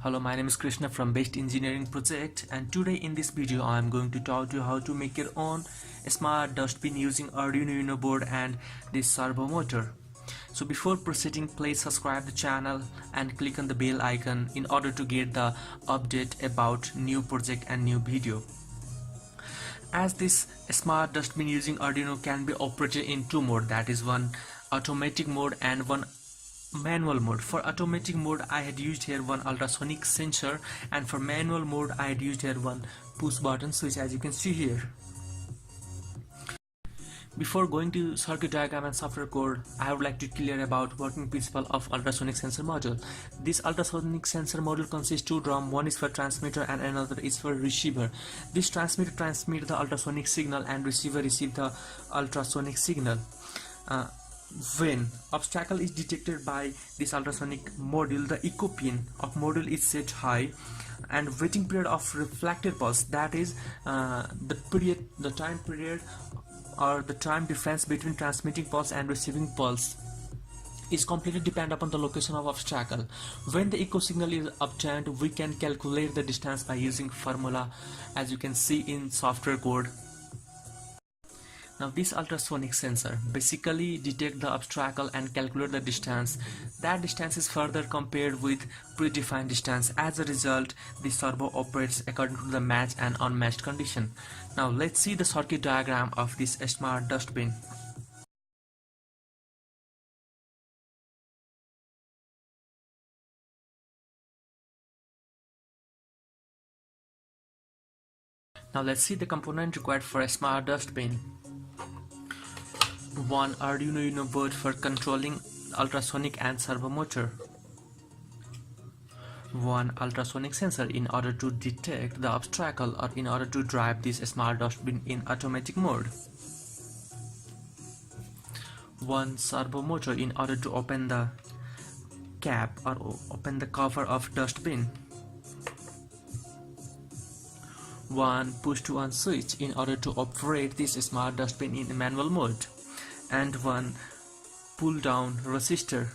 Hello, my name is Krishna from Best Engineering Project, and today in this video I am going to talk to you how to make your own smart dustbin using Arduino board and this servo motor. So before proceeding, please subscribe the channel and click on the bell icon in order to get the update about new project and new video. As this smart dustbin using Arduino can be operated in two modes, that is one automatic mode and one manual mode. For automatic mode I had used here one ultrasonic sensor, and for manual mode I had used here one push button switch, as you can see here. Before going to circuit diagram and software code, I would like to clear about working principle of ultrasonic sensor module. This ultrasonic sensor module consists two drums, one is for transmitter and another is for receiver. This transmitter transmits the ultrasonic signal and receiver receives the ultrasonic signal. When obstacle is detected by this ultrasonic module, the echo pin of module is set high, and waiting period of reflected pulse, that is the time period or the time difference between transmitting pulse and receiving pulse, is completely dependent upon the location of obstacle. When the echo signal is obtained, we can calculate the distance by using formula, as you can see in software code. Now this ultrasonic sensor basically detects the obstacle and calculate the distance. That distance is further compared with predefined distance. As a result, the servo operates according to the matched and unmatched condition. Now let's see the circuit diagram of this smart dustbin. Now let's see the component required for a smart dustbin. One Arduino board for controlling ultrasonic and servo motor. One ultrasonic sensor in order to detect the obstacle or in order to drive this smart dustbin in automatic mode. One servo motor in order to open the cap or open the cover of dustbin. One push-to-on switch in order to operate this smart dustbin in manual mode, and one pull-down resistor.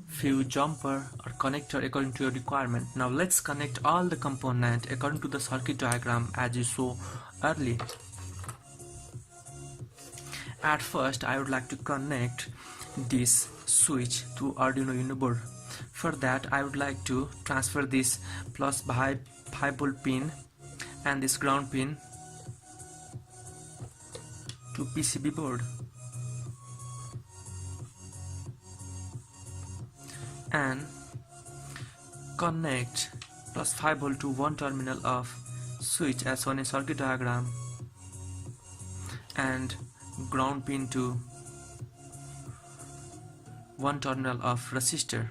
Few jumper or connector according to your requirement. Now let's connect all the components according to the circuit diagram as you saw earlier. At first I would like to connect this switch to Arduino board. For that I would like to transfer this plus 5 volt pin and this ground pin to PCB board, and connect plus 5 volt to one terminal of switch as shown in circuit diagram, and ground pin to one terminal of resistor.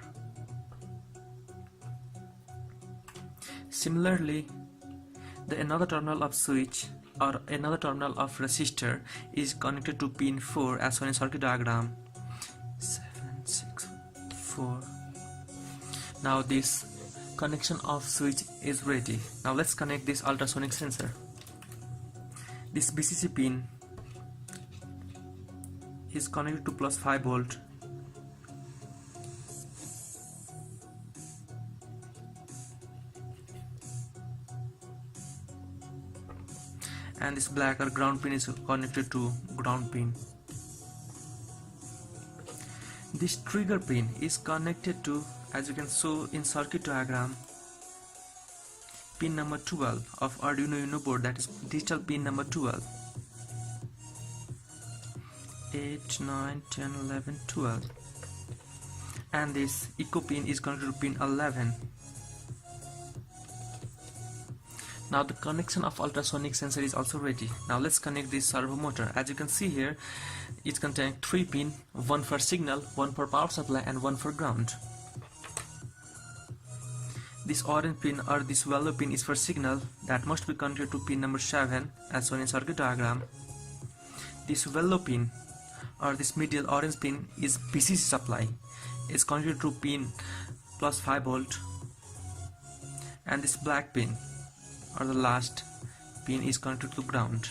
Similarly, another terminal of switch or another terminal of resistor is connected to pin 4 as shown in circuit diagram. 7, 6, 4. Now this connection of switch is ready. Now let's connect this ultrasonic sensor. This VCC pin is connected to plus 5 volt, and this black or ground pin is connected to ground pin. This trigger pin is connected to, as you can see in circuit diagram, pin number 12 of Arduino board, that is digital pin number 12. 8, 9, 10, 11, 12. And this echo pin is connected to pin 11. Now the connection of ultrasonic sensor is also ready. Now let's connect this servo motor. As you can see here, it contains 3 pins, one for signal, one for power supply, and one for ground. This orange pin or this yellow pin is for signal, that must be connected to pin number 7 as shown in circuit diagram. This yellow pin or this middle orange pin is VCC supply, is connected to pin plus 5 volt, and this black pin or the last pin is connected to ground.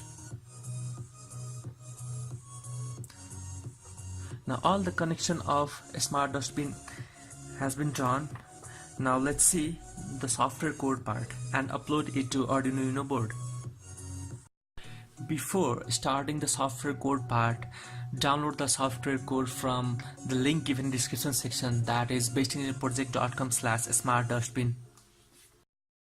Now all the connection of a smart dustbin has been done. Now let's see the software code part and upload it to Arduino Uno board. Before starting the software code part, download the software code from the link given in the description section, that is bastinproject.com/smartdustbin.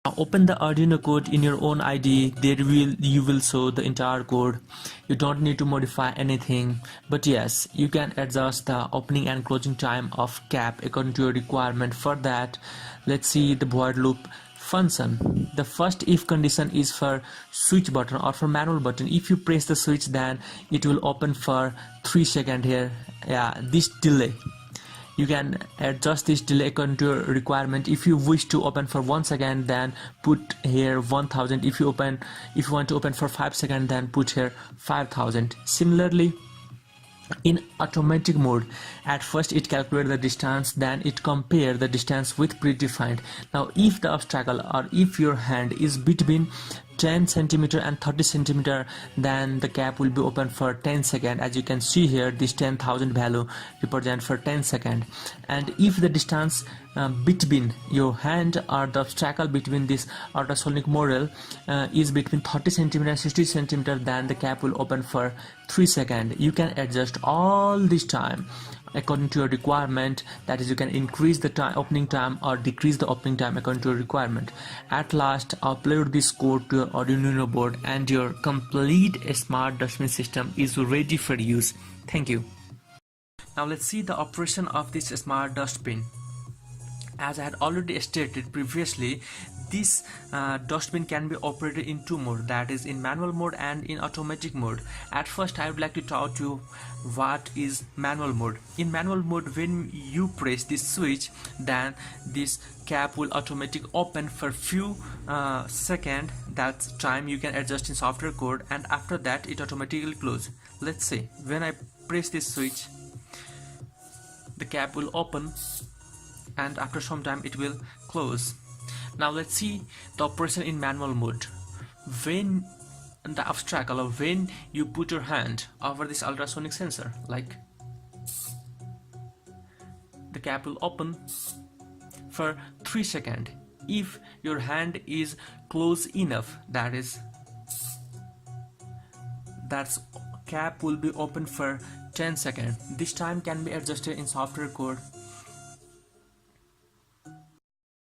Now open the Arduino code in your own IDE. There you will show the entire code. You don't need to modify anything, but yes, you can adjust the opening and closing time of cap according to your requirement. For that, let's see the void loop function. The first if condition is for switch button or for manual button. If you press the switch, then it will open for 3 seconds here. This delay, you can adjust this delay according to your requirement. If you wish to open for 1 second, then put here 1000. If you want to open for 5 seconds, then put here 5000. Similarly, in automatic mode, at first it calculates the distance, then it compares the distance with predefined. Now if the obstacle or if your hand is between 10 centimeter and 30 centimeter, then the cap will be open for 10 seconds. As you can see here, this 10,000 value represent for 10 seconds. And if the distance between your hand or the obstacle between this ultrasonic model is between 30 centimeter and 60 centimeter, then the cap will open for 3 seconds. You can adjust all this time according to your requirement. That is, you can increase the opening time or decrease the opening time according to your requirement. At last, upload this code to your Arduino Uno board and your complete smart dustbin system is ready for use. Thank you. Now let's see the operation of this smart dustbin. As I had already stated previously, this dustbin can be operated in two modes, that is in manual mode and in automatic mode. At first, I would like to talk to you what is manual mode. In manual mode, when you press this switch, then this cap will automatically open for few seconds. That time you can adjust in software code, and after that it automatically close. Let's say when I press this switch, the cap will open and after some time it will close. Now let's see the operation in manual mode. When the obstacle, or when you put your hand over this ultrasonic sensor, like, the cap will open for 3 seconds. If your hand is close enough, that's cap will be open for 10 seconds. This time can be adjusted in software code.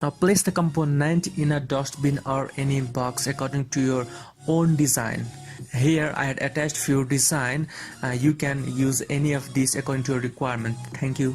Now place the component in a dustbin or any box according to your own design. Here I had attached few design. You can use any of these according to your requirement. Thank you.